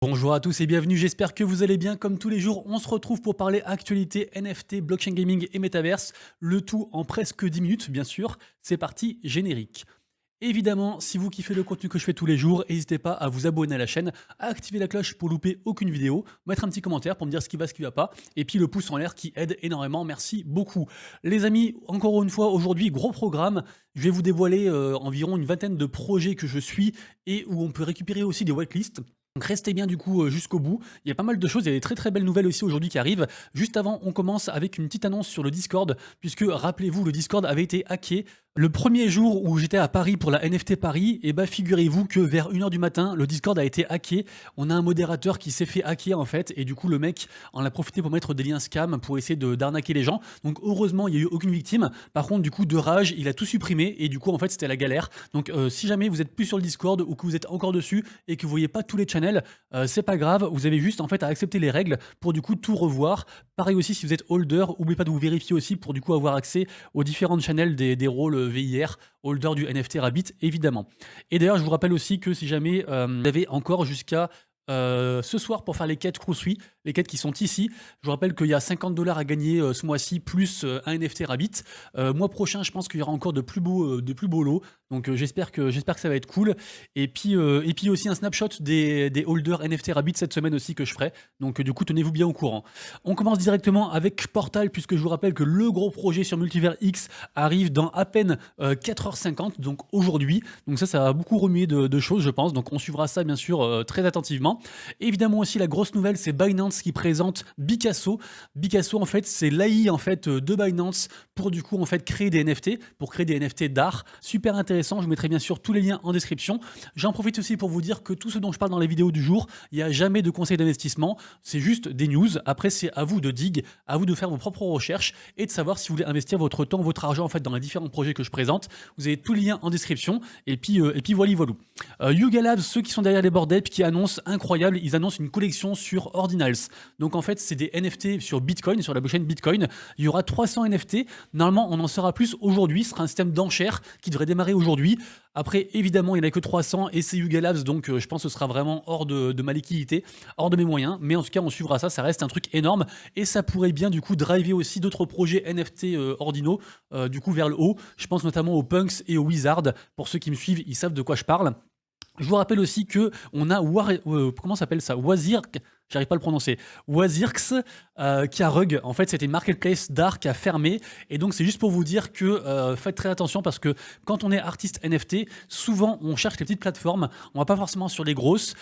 Bonjour à tous et bienvenue, j'espère que vous allez bien. Comme tous les jours, on se retrouve pour parler actualité, NFT, blockchain gaming et métaverse, le tout en presque 10 minutes bien sûr. C'est parti, générique. Évidemment, si vous kiffez le contenu que je fais tous les jours, n'hésitez pas à vous abonner à la chaîne, à activer la cloche pour louper aucune vidéo, mettre un petit commentaire pour me dire ce qui va pas, et puis le pouce en l'air qui aide énormément, merci beaucoup. Les amis, encore une fois, aujourd'hui, gros programme, je vais vous dévoiler environ une vingtaine de projets que je suis et où on peut récupérer aussi des whitelists. Donc restez bien du coup jusqu'au bout. Il y a pas mal de choses, il y a des très très belles nouvelles aussi aujourd'hui qui arrivent. Juste avant, on commence avec une petite annonce sur le Discord, puisque rappelez-vous, le Discord avait été hacké. Le premier jour où j'étais à Paris pour la NFT Paris, et bah figurez-vous que vers 1 h du matin, le Discord a été hacké. On a un modérateur qui s'est fait hacker en fait, et du coup le mec en a profité pour mettre des liens scam pour essayer d'arnaquer les gens. Donc heureusement, il n'y a eu aucune victime. Par contre, du coup, de rage, il a tout supprimé, et du coup en fait c'était la galère. Donc si jamais vous êtes plus sur le Discord ou que vous êtes encore dessus et que vous voyez pas tous les channels, c'est pas grave, vous avez juste en fait à accepter les règles pour du coup tout revoir. Pareil aussi si vous êtes holder, n'oubliez pas de vous vérifier aussi pour du coup avoir accès aux différentes channels des rôles VIR, holder du NFT Rabbit évidemment. Et d'ailleurs je vous rappelle aussi que si jamais vous avez encore jusqu'à ce soir pour faire les quêtes Cruise, les quêtes qui sont ici. Je vous rappelle qu'il y a 50 $ à gagner ce mois-ci, plus un NFT Rabbit. Mois prochain, je pense qu'il y aura encore de plus beaux lots. Donc j'espère que ça va être cool. Et puis aussi un snapshot des holders NFT Rabbit cette semaine aussi que je ferai. Donc du coup, tenez-vous bien au courant. On commence directement avec Portal, puisque je vous rappelle que le gros projet sur Multivers X arrive dans à peine 4h50, donc aujourd'hui. Donc ça va beaucoup remuer de choses, je pense. Donc on suivra ça bien sûr très attentivement. Évidemment aussi la grosse nouvelle, c'est Binance qui présente Bicasso. Bicasso en fait c'est l'AI en fait de Binance pour du coup en fait créer des NFT, pour créer des NFT d'art. Super intéressant, je mettrai bien sûr tous les liens en description. J'en profite aussi pour vous dire que tout ce dont je parle dans les vidéos du jour, il n'y a jamais de conseils d'investissement, c'est juste des news. Après c'est à vous de dig, à vous de faire vos propres recherches et de savoir si vous voulez investir votre temps, votre argent en fait dans les différents projets que je présente. Vous avez tous les liens en description et puis voilà. Yuga Labs, ceux qui sont derrière les bordels, qui annoncent incroyable, ils annoncent une collection sur Ordinals. Donc en fait, c'est des NFT sur Bitcoin, sur la blockchain Bitcoin. Il y aura 300 NFT. Normalement, on en saura plus aujourd'hui. Ce sera un système d'enchères qui devrait démarrer aujourd'hui. Après, évidemment, il n'y en a que 300 et c'est Yuga Labs, donc je pense que ce sera vraiment hors de ma liquidité, hors de mes moyens. Mais en tout cas, on suivra ça. Ça reste un truc énorme et ça pourrait bien du coup driver aussi d'autres projets NFT ordinaux du coup vers le haut. Je pense notamment aux Punks et aux Wizards. Pour ceux qui me suivent, ils savent de quoi je parle. Je vous rappelle aussi que on a comment s'appelle ça, Wazirk, j'arrive pas à le prononcer, Wazirks, qui a rug. En fait, c'était une marketplace d'art qui a fermé. Et donc, c'est juste pour vous dire que faites très attention parce que quand on est artiste NFT, souvent on cherche les petites plateformes. On va pas forcément sur les grosses,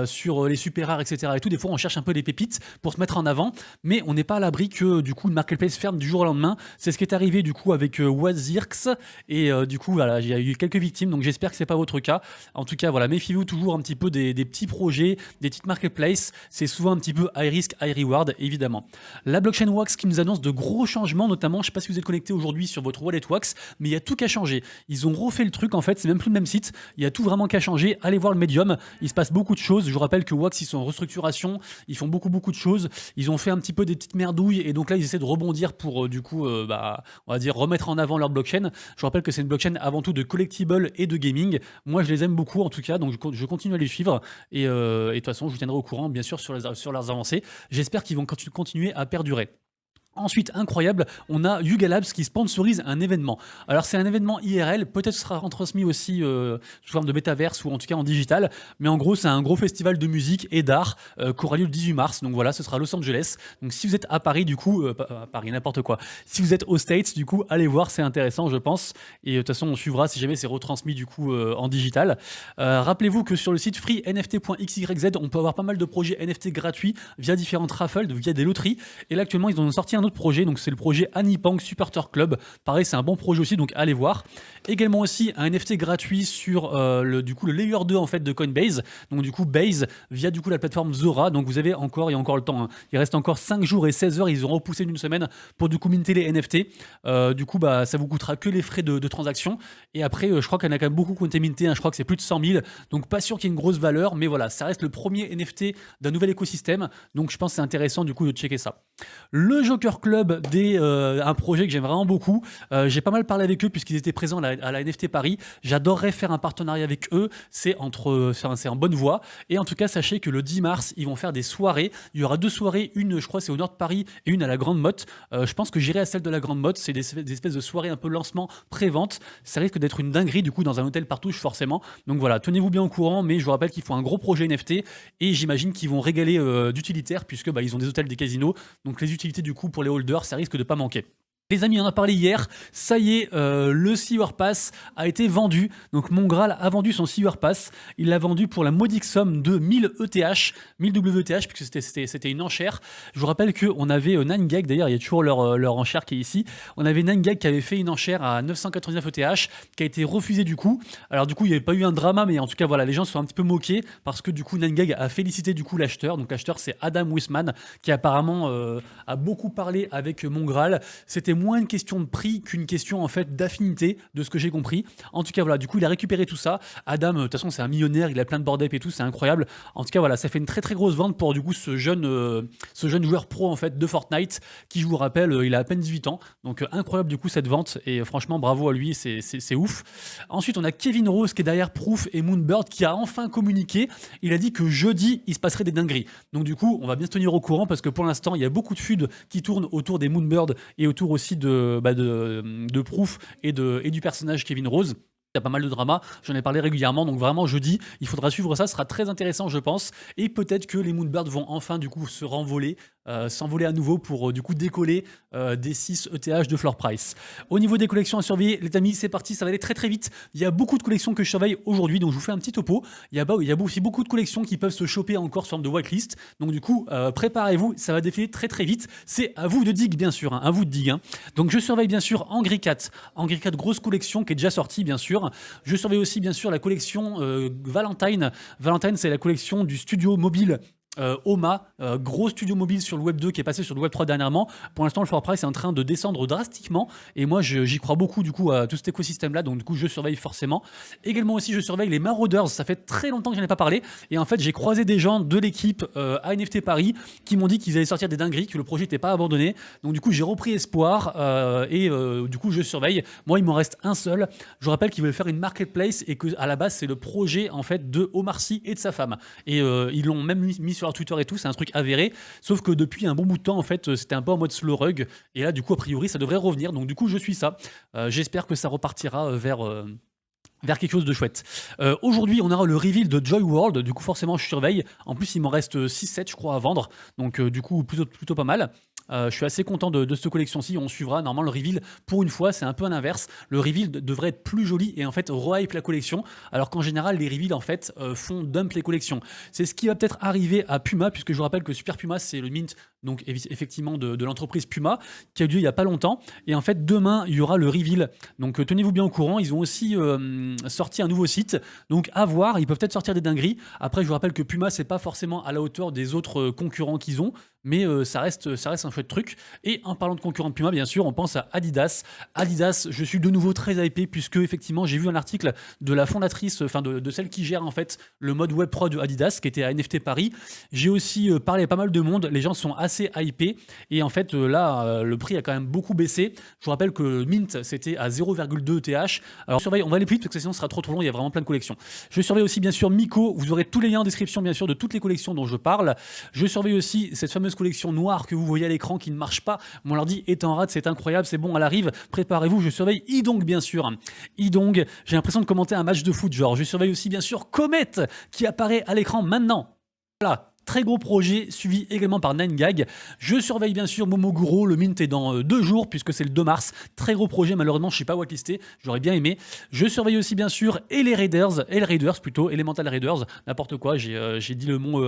sur les super rares, etc. Et tout. Des fois, on cherche un peu les pépites pour se mettre en avant, mais on n'est pas à l'abri que du coup, le marketplace ferme du jour au lendemain. C'est ce qui est arrivé du coup avec Wazirks. Et du coup, voilà, il y a eu quelques victimes. Donc, j'espère que c'est pas votre cas. En tout cas, voilà, méfiez-vous toujours un petit peu des petits projets, des petites marketplaces. C'est souvent un petit peu high risk, high reward, évidemment. La blockchain Wax qui nous annonce de gros changements, notamment, je ne sais pas si vous êtes connecté aujourd'hui sur votre wallet Wax, mais il y a tout qu'à changer. Ils ont refait le truc, en fait, c'est même plus le même site. Il y a tout vraiment qu'à changer. Allez voir le Medium. Il se passe beaucoup de choses. Je vous rappelle que Wax, ils sont en restructuration. Ils font beaucoup de choses. Ils ont fait un petit peu des petites merdouilles et donc là, ils essaient de rebondir pour, du coup, on va dire, remettre en avant leur blockchain. Je vous rappelle que c'est une blockchain avant tout de collectibles et de gaming. Moi, je les aime beaucoup, en tout cas, donc je continue à les suivre. Et de toute façon, je vous tiendrai au courant, bien sûr, sur leurs avancées. J'espère qu'ils vont continuer à perdurer. Ensuite, incroyable, on a Yuga Labs qui sponsorise un événement. Alors c'est un événement IRL, peut-être sera retransmis aussi sous forme de métaverse ou en tout cas en digital, mais en gros c'est un gros festival de musique et d'art qui aura lieu le 18 mars, donc voilà, ce sera à Los Angeles. Donc si vous êtes à Paris du coup, à Paris n'importe quoi, si vous êtes aux States du coup, allez voir, c'est intéressant je pense, et de toute façon on suivra si jamais c'est retransmis du coup en digital. Rappelez-vous que sur le site freenft.xyz, on peut avoir pas mal de projets NFT gratuits via différentes raffles, via des loteries, et là actuellement ils ont sorti un autre projet, donc c'est le projet Anipang Supporter Club. Pareil, c'est un bon projet aussi, donc allez voir. Également aussi un NFT gratuit sur le layer 2 en fait de Coinbase. Donc du coup Base via du coup la plateforme Zora. Donc vous avez encore, il y a encore le temps. Hein. Il reste encore 5 jours et 16 heures. Ils ont repoussé d'une semaine pour du coup minter les NFT. Du coup ça vous coûtera que les frais de transaction. Et après, je crois qu'il y en a quand même beaucoup qui ont été mintés. Hein. Je crois que c'est plus de 100 000. Donc pas sûr qu'il y ait une grosse valeur, mais voilà, ça reste le premier NFT d'un nouvel écosystème. Donc je pense que c'est intéressant du coup de checker ça. Le Joker Future Club, un projet que j'aime vraiment beaucoup. J'ai pas mal parlé avec eux puisqu'ils étaient présents à la NFT Paris. J'adorerais faire un partenariat avec eux. C'est en bonne voie. Et en tout cas, sachez que le 10 mars, ils vont faire des soirées. Il y aura 2 soirées, une je crois c'est au nord de Paris et une à la Grande Motte. Je pense que j'irai à celle de la Grande Motte. C'est des espèces de soirées un peu lancement pré-vente. Ça risque d'être une dinguerie du coup dans un hôtel Partouche forcément. Donc voilà, tenez-vous bien au courant, mais je vous rappelle qu'ils font un gros projet NFT et j'imagine qu'ils vont régaler d'utilitaires puisque ils ont des hôtels, des casinos. Donc les utilités du coup pour les holders, ça risque de pas manquer. Les amis, on en a parlé hier, ça y est, le Seawer Pass a été vendu. Donc mon Graal a vendu son Seawer Pass. Il l'a vendu pour la modique somme de 1000 ETH, 1000 WTH, puisque c'était une enchère. Je vous rappelle qu'on avait 9gag, d'ailleurs il y a toujours leur enchère qui est ici. On avait 9gag qui avait fait une enchère à 999 ETH, qui a été refusée du coup. Alors du coup il n'y avait pas eu un drama, mais en tout cas voilà, les gens se sont un petit peu moqués, parce que du coup 9gag a félicité du coup l'acheteur. Donc l'acheteur c'est Adam Wisman, qui apparemment a beaucoup parlé avec mon Graal. C'était moins une question de prix qu'une question en fait d'affinité, de ce que j'ai compris. En tout cas voilà, du coup il a récupéré tout ça. Adam, de toute façon c'est un millionnaire, il a plein de board et tout, c'est incroyable. En tout cas voilà, ça fait une très très grosse vente pour du coup ce jeune joueur pro en fait de Fortnite qui, je vous rappelle, il a à peine 18 ans. Donc incroyable du coup cette vente et franchement bravo à lui, c'est ouf. Ensuite on a Kevin Rose qui est derrière Proof et Moonbird qui a enfin communiqué. Il a dit que jeudi il se passerait des dingueries. Donc du coup on va bien se tenir au courant parce que pour l'instant il y a beaucoup de FUD qui tournent autour des Moonbird et autour aussi de Proof et du personnage Kevin Rose. Il y a pas mal de drama, j'en ai parlé régulièrement, donc vraiment jeudi, il faudra suivre ça, ce sera très intéressant je pense, et peut-être que les Moonbirds vont enfin du coup se renvoler, s'envoler à nouveau pour du coup décoller des 6 ETH de floor price. Au niveau des collections à surveiller, les amis, c'est parti, ça va aller très très vite. Il y a beaucoup de collections que je surveille aujourd'hui, donc je vous fais un petit topo. Il y a aussi beaucoup de collections qui peuvent se choper encore sous forme de whitelist, donc du coup, préparez-vous, ça va défiler très très vite. C'est à vous de dig bien sûr, hein, à vous de dig. Hein. Donc je surveille bien sûr Angry Cat, grosse collection qui est déjà sortie bien sûr. Je surveille aussi bien sûr la collection Valentine. Valentine, c'est la collection du studio mobile Oma, gros studio mobile sur le Web 2 qui est passé sur le Web 3 dernièrement. Pour l'instant, le floor price est en train de descendre drastiquement et moi j'y crois beaucoup du coup à tout cet écosystème là, donc du coup je surveille forcément. Également aussi je surveille les Marauders, ça fait très longtemps que j'en ai pas parlé et en fait j'ai croisé des gens de l'équipe à NFT Paris qui m'ont dit qu'ils allaient sortir des dingueries, que le projet n'était pas abandonné, donc du coup j'ai repris espoir et du coup je surveille. Moi il m'en reste un seul, je vous rappelle qu'ils veulent faire une marketplace et que à la base c'est le projet en fait de Omar Sy et de sa femme et ils l'ont même mis sur leur Twitter et tout, c'est un truc avéré, sauf que depuis un bon bout de temps en fait c'était un peu en mode slow rug et là du coup a priori ça devrait revenir, donc du coup je suis ça. J'espère que ça repartira vers quelque chose de chouette. Aujourd'hui, on aura le reveal de Joy World, du coup forcément je surveille. En plus, il m'en reste 6-7 je crois à vendre, donc du coup plutôt pas mal. Je suis assez content de cette collection-ci, on suivra normalement le reveal pour une fois, c'est un peu à l'inverse. Le reveal devrait être plus joli et en fait re-hype la collection, alors qu'en général les reveals en fait font dump les collections. C'est ce qui va peut-être arriver à Puma, puisque je vous rappelle que Super Puma c'est le mint, donc effectivement de l'entreprise Puma, qui a eu lieu il n'y a pas longtemps, et en fait demain il y aura le reveal, donc tenez-vous bien au courant. Ils ont aussi sorti un nouveau site, donc à voir, ils peuvent peut-être sortir des dingueries. Après je vous rappelle que Puma c'est pas forcément à la hauteur des autres concurrents qu'ils ont, mais ça reste un chouette truc. Et en parlant de concurrents de Puma, bien sûr, on pense à Adidas. Adidas, je suis de nouveau très hypé puisque effectivement j'ai vu un article de la fondatrice, enfin de celle qui gère en fait le mode Web 3 de Adidas, qui était à NFT Paris. J'ai aussi parlé à pas mal de monde, les gens sont assez hypés et en fait là le prix a quand même beaucoup baissé. Je vous rappelle que le Mint c'était à 0,2 ETH. Alors surveille, on va aller plus vite parce que sinon ce sera trop long, il y a vraiment plein de collections. Je surveille aussi bien sûr Miko, vous aurez tous les liens en description bien sûr de toutes les collections dont je parle. Je surveille aussi cette fameuse collection noire que vous voyez à l'écran qui ne marche pas. Mon ordi est en rade, c'est incroyable, c'est bon, elle arrive. Préparez-vous, je surveille Idong bien sûr. Idong, j'ai l'impression de commenter un match de foot, genre. Je surveille aussi bien sûr Comet qui apparaît à l'écran maintenant. Voilà. Très gros projet, suivi également par 9gag. Je surveille bien sûr Momoguro, le mint est dans 2 jours puisque c'est le 2 mars. Très gros projet, malheureusement je ne suis pas whitelisté, j'aurais bien aimé. Je surveille aussi bien sûr Elemental Raiders, n'importe quoi, j'ai dit le mot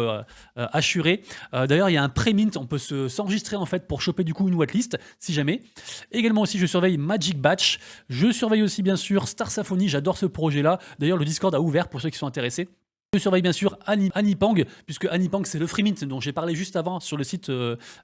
assuré. D'ailleurs il y a un pré-mint, on peut s'enregistrer en fait pour choper du coup une whitelist si jamais. Également aussi je surveille Magic Batch. Je surveille aussi bien sûr Star Symphony, j'adore ce projet là. D'ailleurs le Discord a ouvert pour ceux qui sont intéressés. Je surveille bien sûr Anipang, puisque Anipang c'est le free mint dont j'ai parlé juste avant sur le site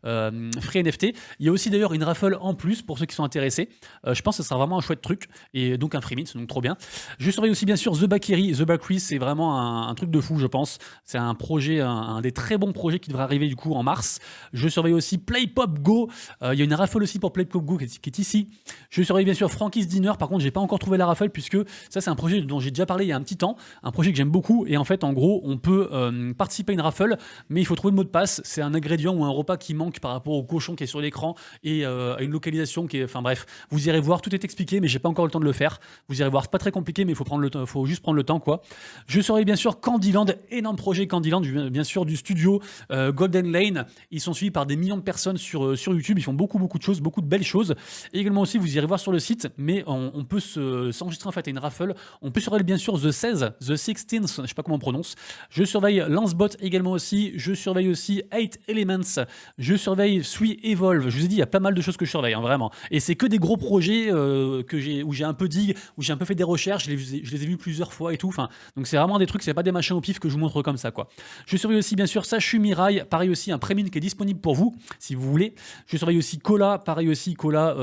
Free NFT. Il y a aussi d'ailleurs une raffle en plus pour ceux qui sont intéressés. Je pense que ce sera vraiment un chouette truc, et donc un free mint, donc trop bien. Je surveille aussi bien sûr The Bakery. The Bakery c'est vraiment un truc de fou je pense. C'est un projet, un des très bons projets qui devrait arriver du coup en mars. Je surveille aussi Play Pop Go. Il y a une raffle aussi pour Play Pop Go qui est ici. Je surveille bien sûr Frankie's Dinner. Par contre j'ai pas encore trouvé la raffle puisque ça c'est un projet dont j'ai déjà parlé il y a un petit temps. Un projet que j'aime beaucoup, et en fait en gros on peut participer à une raffle, mais il faut trouver le mot de passe. C'est un ingrédient ou un repas qui manque par rapport au cochon qui est sur l'écran, et à une localisation qui est, enfin bref, vous irez voir, tout est expliqué, mais j'ai pas encore le temps de le faire. Vous irez voir, c'est pas très compliqué, mais il faut prendre le temps, faut juste prendre le temps quoi. Je surveille bien sûr Candyland, énorme projet Candyland, bien sûr du studio Golden Lane. Ils sont suivis par des millions de personnes sur YouTube, ils font beaucoup de choses, beaucoup de belles choses. Et également aussi vous irez voir sur le site, mais on peut s'enregistrer en fait à une raffle. On peut surveiller bien sûr The 16, The 16, je sais pas comment on prononce. Je surveille Lancebot également aussi. Je surveille aussi 8 Elements. Je surveille 3 Evolve. Je vous ai dit, il y a pas mal de choses que je surveille, hein, vraiment. Et c'est que des gros projets où j'ai un peu dig, où j'ai un peu fait des recherches. Je les ai vus plusieurs fois et tout. Enfin, donc c'est vraiment des trucs, c'est pas des machins au pif que je vous montre comme ça, quoi. Je surveille aussi bien sûr Sachu Mirai. Pareil aussi, un prémine qui est disponible pour vous, si vous voulez. Je surveille aussi Cola. Pareil aussi, Cola.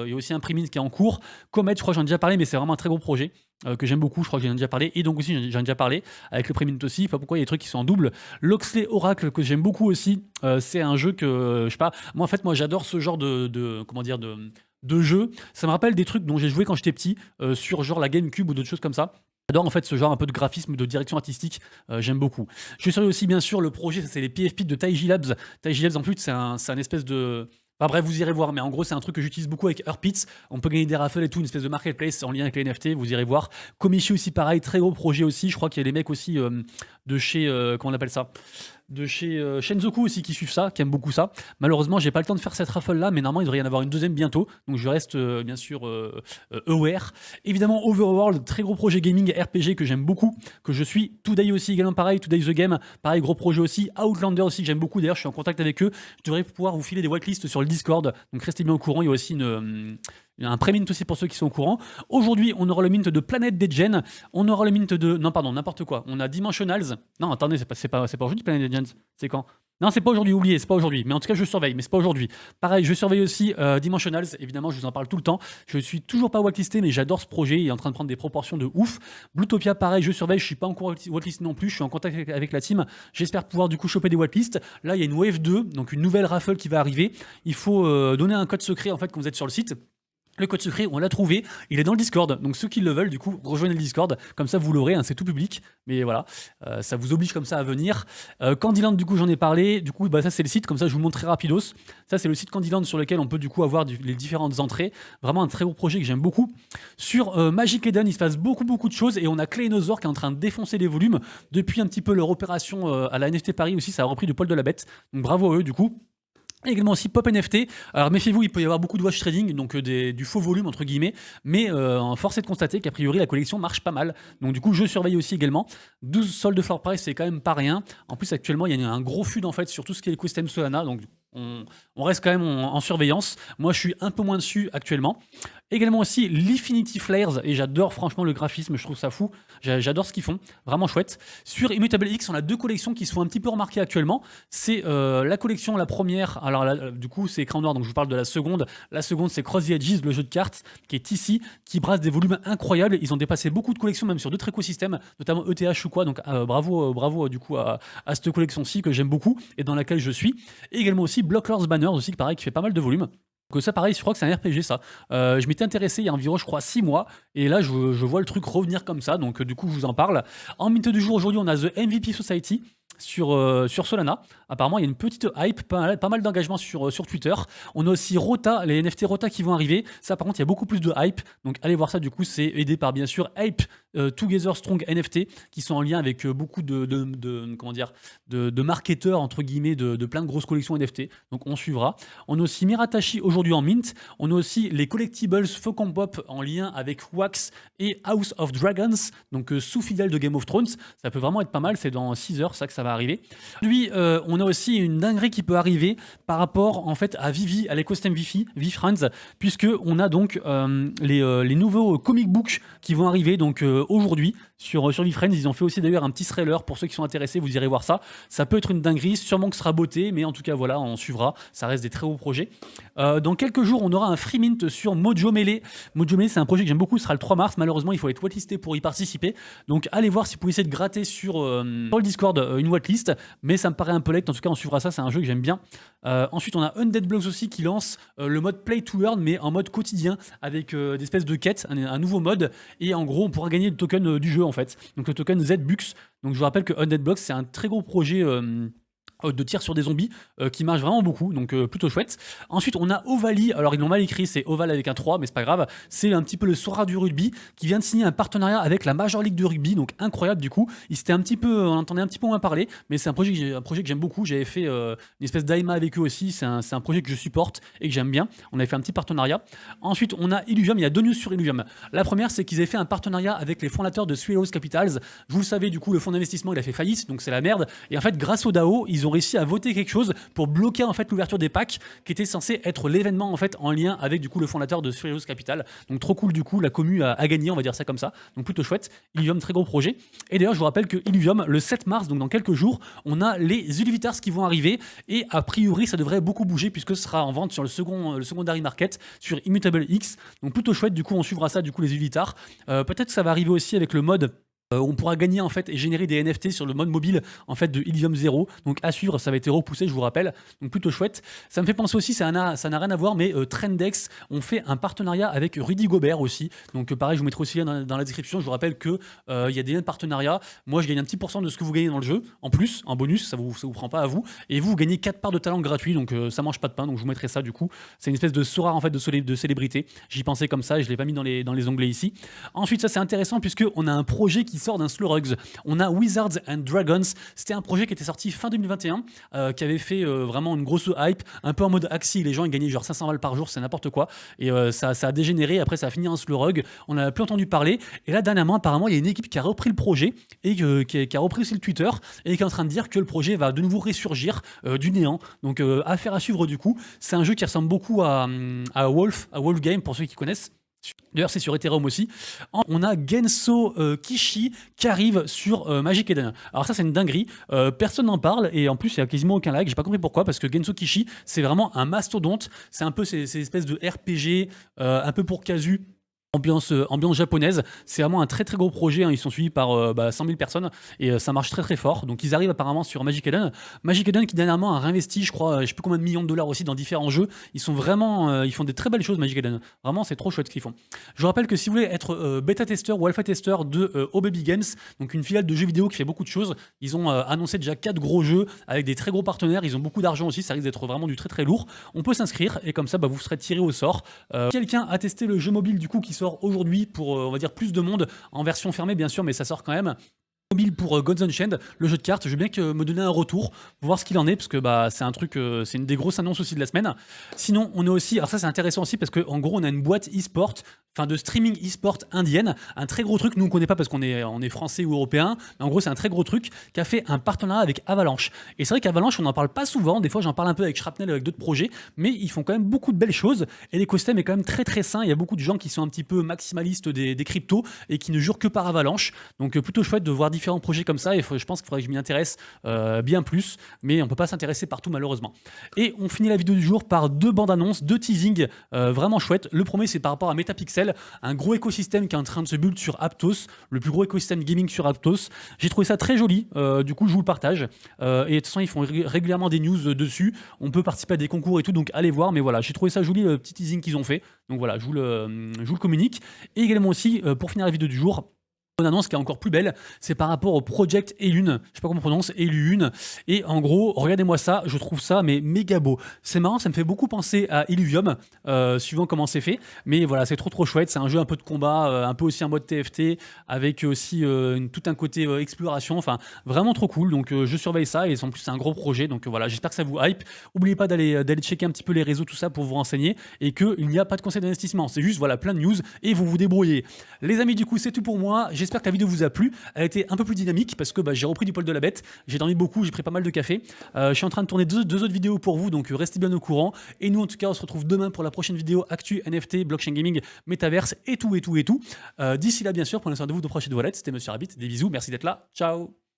Il y a aussi un prémine qui est en cours. Comet, je crois que j'en ai déjà parlé, mais c'est vraiment un très gros projet. Que j'aime beaucoup, je crois que j'en ai déjà parlé, et donc aussi j'en ai déjà parlé avec le Premium aussi, pas pourquoi il y a des trucs qui sont en double. Loxley Oracle que j'aime beaucoup aussi, c'est un jeu que, je sais pas, moi j'adore ce genre comment dire, de jeu. Ça me rappelle des trucs dont j'ai joué quand j'étais petit, sur genre la GameCube ou d'autres choses comme ça. J'adore en fait ce genre un peu de graphisme, de direction artistique, j'aime beaucoup. Je suis aussi bien sûr le projet, c'est les PFP de Taiji Labs. Taiji Labs en plus c'est un espèce de... Enfin bref, vous irez voir, mais en gros, c'est un truc que j'utilise beaucoup avec Earpits. On peut gagner des raffles et tout, une espèce de marketplace en lien avec les NFT, vous irez voir. Komichi aussi, pareil, très gros projet aussi. Je crois qu'il y a des mecs aussi de chez, comment on appelle ça, de chez Shenzoku aussi qui suivent ça, qui aiment beaucoup ça. Malheureusement, j'ai pas le temps de faire cette raffle là, mais normalement il devrait y en avoir une deuxième bientôt, donc je reste bien sûr aware. Évidemment, Overworld, très gros projet gaming RPG que j'aime beaucoup, que je suis. Today aussi également pareil, Today the Game, pareil gros projet aussi. Outlander aussi que j'aime beaucoup, d'ailleurs je suis en contact avec eux. Je devrais pouvoir vous filer des whitelists sur le Discord, donc restez bien au courant. Il y a aussi un pré-mint aussi pour ceux qui sont au courant. Aujourd'hui, on aura le mint de Planet Degen. On aura le mint de... Non, pardon, n'importe quoi. On a Dimensionals. Non, attendez, c'est pas aujourd'hui Planet Degen. C'est quand? Non, c'est pas aujourd'hui, oubliez, c'est pas aujourd'hui. Mais en tout cas, je surveille, mais c'est pas aujourd'hui. Pareil, je surveille aussi Dimensionals. Évidemment, je vous en parle tout le temps. Je suis toujours pas whitelisté, mais j'adore ce projet. Il est en train de prendre des proportions de ouf. Bluetopia, pareil, je surveille. Je suis pas encore whitelisté non plus. Je suis en contact avec la team. J'espère pouvoir du coup choper des whitelists. Là, il y a une Wave 2, donc une nouvelle raffle qui va arriver. Il faut donner un code secret en fait quand vous êtes sur le site. Le code secret, on l'a trouvé, il est dans le Discord, donc ceux qui le veulent, du coup, rejoignez le Discord, comme ça vous l'aurez, hein, c'est tout public, mais voilà, ça vous oblige comme ça à venir. Candyland, du coup, j'en ai parlé, du coup, bah, ça c'est le site, comme ça je vous montre très rapidos. Ça c'est le site Candyland sur lequel on peut du coup avoir les différentes entrées, vraiment un très beau projet que j'aime beaucoup. Sur Magic Eden, il se passe beaucoup de choses, et on a Clénosaur qui est en train de défoncer les volumes, depuis un petit peu leur opération à la NFT Paris aussi, ça a repris du poil de la bête, donc bravo à eux du coup. Et également aussi Pop NFT. Alors méfiez-vous, il peut y avoir beaucoup de wash trading, donc du faux volume entre guillemets, mais force est de constater qu'a priori la collection marche pas mal. Donc du coup je surveille aussi également. 12 soldes de floor price, c'est quand même pas rien. En plus actuellement il y a un gros FUD en fait sur tout ce qui est l'écosystème Solana, donc on reste quand même en surveillance. Moi je suis un peu moins dessus actuellement. Également aussi l'Infinity Flares, et j'adore franchement le graphisme, je trouve ça fou. J'adore ce qu'ils font, vraiment chouette. Sur Immutable X, on a deux collections qui se font un petit peu remarquer actuellement. C'est la collection, la première, alors là, du coup c'est écran noir, donc je vous parle de la seconde. La seconde c'est Cross the Edges, le jeu de cartes, qui est ici, qui brasse des volumes incroyables. Ils ont dépassé beaucoup de collections, même sur d'autres écosystèmes, notamment ETH ou quoi, donc bravo du coup à cette collection-ci que j'aime beaucoup, et dans laquelle je suis. Et également aussi Blocklords Banners, aussi, pareil, qui fait pas mal de volume. Donc ça pareil, je crois que c'est un RPG ça. Je m'étais intéressé il y a environ je crois 6 mois, et là je vois le truc revenir comme ça, donc du coup je vous en parle. En mint du jour aujourd'hui on a The MVP Society sur Solana. Apparemment il y a une petite hype, pas mal d'engagement sur Twitter. On a aussi Rota, les NFT Rota qui vont arriver. Ça par contre il y a beaucoup plus de hype, donc allez voir ça, du coup c'est aidé par bien sûr Hype Together Strong NFT, qui sont en lien avec beaucoup comment dire, de marketeurs entre guillemets de plein de grosses collections NFT, donc on suivra. On a aussi Miratashi aujourd'hui en mint. On a aussi les collectibles Faucon Pop en lien avec Wax et House of Dragons, donc sous-fidèle de Game of Thrones. Ça peut vraiment être pas mal, c'est dans 6 heures ça que ça va arriver. Lui, on a aussi une dinguerie qui peut arriver par rapport en fait à Vivi, à l'écosystème VeeFriends, puisque on a donc les nouveaux comic books qui vont arriver donc aujourd'hui sur VeeFriends. Ils ont fait aussi d'ailleurs un petit trailer pour ceux qui sont intéressés, vous irez voir ça. Ça peut être une dinguerie, sûrement que ce sera beauté, mais en tout cas voilà, on suivra. Ça reste des très beaux projets. Dans quelques jours, on aura un free mint sur Mojo Melee. Mojo Melee, c'est un projet que j'aime beaucoup, ce sera le 3 mars. Malheureusement, il faut être wailisté pour y participer. Donc allez voir si vous pouvez essayer de gratter sur le Discord une waitlist. Mais ça me paraît un peu late, en tout cas on suivra ça, c'est un jeu que j'aime bien. Ensuite, on a Undead Blocks aussi qui lance le mode Play to Earn, mais en mode quotidien, avec des espèces de quêtes, un nouveau mode. Et en gros, on pourra gagner le token du jeu en fait. Donc le token ZBUX. Donc je vous rappelle que Undead Blocks, c'est un très gros projet de tir sur des zombies qui marche vraiment beaucoup, donc plutôt chouette. Ensuite, on a Ovalie, alors ils l'ont mal écrit, c'est Oval avec un 3, mais c'est pas grave. C'est un petit peu le Sora du rugby qui vient de signer un partenariat avec la Major League de rugby, donc incroyable du coup. On entendait un petit peu moins parler, mais c'est un projet que j'aime beaucoup. J'avais fait une espèce d'AIMA avec eux aussi, c'est un projet que je supporte et que j'aime bien. On avait fait un petit partenariat. Ensuite, on a Illuvium, il y a deux news sur Illuvium. La première, c'est qu'ils avaient fait un partenariat avec les fondateurs de Three Arrows Capitals. Vous le savez, du coup, le fonds d'investissement, il a fait faillite, donc c'est la merde. Et en fait, grâce au DAO, ils ont réussi à voter quelque chose pour bloquer en fait l'ouverture des packs qui était censé être l'événement en fait en lien avec du coup le fondateur de Three Arrows Capital. Donc trop cool du coup, la commu a gagné, on va dire ça comme ça. Donc plutôt chouette. Illuvium, très gros projet. Et d'ailleurs, je vous rappelle que Illuvium, le 7 mars, donc dans quelques jours, on a les Illuvitars qui vont arriver et a priori, ça devrait beaucoup bouger puisque ce sera en vente sur le secondary market sur Immutable X. Donc plutôt chouette. Du coup, on suivra ça du coup les Illuvitars. Peut-être que ça va arriver aussi avec le mode on pourra gagner en fait et générer des NFT sur le mode mobile en fait de Illuvium 0. Donc à suivre, ça va être repoussé, je vous rappelle. Donc plutôt chouette. Ça me fait penser aussi, ça n'a rien à voir, mais Trendex ont fait un partenariat avec Rudy Gobert aussi. Donc pareil, je vous mettrai aussi le lien dans la description. Je vous rappelle que il y a des liens de partenariat. Moi, je gagne un petit pourcent de ce que vous gagnez dans le jeu. En plus, en bonus, ça vous prend pas à vous. Et vous gagnez 4 parts de talent gratuits. Donc ça mange pas de pain. Donc je vous mettrai ça du coup. C'est une espèce de Sora en fait de célébrité. J'y pensais comme ça et je l'ai pas mis dans les onglets ici. Ensuite, ça c'est intéressant puisque on a un projet qui sort d'un Slowrugs. On a Wizards and Dragons. C'était un projet qui était sorti fin 2021, qui avait fait vraiment une grosse hype, un peu en mode Axie. Les gens ils gagnaient genre 500 balles par jour, c'est n'importe quoi. Et ça a dégénéré. Après, ça a fini en Slowrug. On n'a plus entendu parler. Et là, dernièrement, apparemment, il y a une équipe qui a repris le projet et qui a repris aussi le Twitter et qui est en train de dire que le projet va de nouveau ressurgir du néant. Donc, affaire à suivre du coup. C'est un jeu qui ressemble beaucoup à Wolf Game pour ceux qui connaissent. D'ailleurs, c'est sur Ethereum aussi. On a Genso Kishi qui arrive sur Magic Eden. Alors ça, c'est une dinguerie. Personne n'en parle et en plus, il n'y a quasiment aucun like. J'ai pas compris pourquoi, parce que Genso Kishi, c'est vraiment un mastodonte. C'est un peu ces espèces de RPG, un peu pour casu. Ambiance japonaise, c'est vraiment un très très gros projet, hein. Ils sont suivis par 100 000 personnes et ça marche très très fort. Donc ils arrivent apparemment sur Magic Eden. Magic Eden qui dernièrement a réinvesti, je crois, je sais plus combien de millions de dollars aussi dans différents jeux. Ils sont vraiment, ils font des très belles choses Magic Eden. Vraiment, c'est trop chouette ce qu'ils font. Je vous rappelle que si vous voulez être bêta testeur ou alpha testeur de OBaby Games, donc une filiale de jeux vidéo qui fait beaucoup de choses, ils ont annoncé déjà 4 gros jeux avec des très gros partenaires. Ils ont beaucoup d'argent aussi, ça risque d'être vraiment du très très lourd. On peut s'inscrire et comme ça, vous serez tiré au sort. Quelqu'un a testé le jeu mobile du coup qui sort aujourd'hui pour on va dire plus de monde en version fermée bien sûr, mais ça sort quand même. Mobile pour Gods Unchained, le jeu de cartes. Je veux bien que me donner un retour pour voir ce qu'il en est parce que c'est un truc, c'est une des grosses annonces aussi de la semaine. Sinon, on a aussi, alors ça c'est intéressant aussi parce qu'en gros on a une boîte e-sport, enfin de streaming e-sport indienne, un très gros truc. Nous on connaît pas parce qu'on est français ou européen, mais en gros c'est un très gros truc qui a fait un partenariat avec Avalanche. Et c'est vrai qu'Avalanche on n'en parle pas souvent. Des fois j'en parle un peu avec Shrapnel avec d'autres projets, mais ils font quand même beaucoup de belles choses et l'écosystème est quand même très très sain. Il y a beaucoup de gens qui sont un petit peu maximalistes des cryptos et qui ne jurent que par Avalanche. Donc plutôt chouette de voir différents projets comme ça et je pense qu'il faudrait que je m'y intéresse bien plus, mais on peut pas s'intéresser partout malheureusement. Et on finit la vidéo du jour par 2 bandes annonces, 2 teasings vraiment chouettes. Le premier c'est par rapport à Metapixel, un gros écosystème qui est en train de se build sur Aptos, le plus gros écosystème gaming sur Aptos. J'ai trouvé ça très joli, du coup je vous le partage et de toute façon ils font régulièrement des news dessus, on peut participer à des concours et tout, donc allez voir, mais voilà, j'ai trouvé ça joli le petit teasing qu'ils ont fait, donc voilà, je vous le communique. Et également aussi pour finir la vidéo du jour, une annonce qui est encore plus belle, c'est par rapport au Project Elune, je sais pas comment on prononce, Elune, et en gros, regardez-moi ça, je trouve ça mais méga beau. C'est marrant, ça me fait beaucoup penser à Illuvium, suivant comment c'est fait, mais voilà, c'est trop chouette, c'est un jeu un peu de combat, un peu aussi en mode TFT, avec aussi tout un côté exploration, enfin vraiment trop cool, donc je surveille ça, et en plus c'est un gros projet, donc voilà, j'espère que ça vous hype. N'oubliez pas d'aller checker un petit peu les réseaux, tout ça, pour vous renseigner, et qu'il n'y a pas de conseil d'investissement, c'est juste, voilà, plein de news, et vous vous débrouillez. Les amis, du coup, c'est tout pour moi, j'espère j'espère que la vidéo vous a plu. Elle a été un peu plus dynamique parce que j'ai repris du poil de la bête. J'ai dormi beaucoup, j'ai pris pas mal de café. Je suis en train de tourner deux autres vidéos pour vous, donc restez bien au courant. Et nous, en tout cas, on se retrouve demain pour la prochaine vidéo Actu, NFT, Blockchain Gaming, Metaverse et tout. D'ici là, bien sûr, prenez soin de vous, de proches et de vos lettres. C'était Monsieur Rabbit. Des bisous, merci d'être là. Ciao.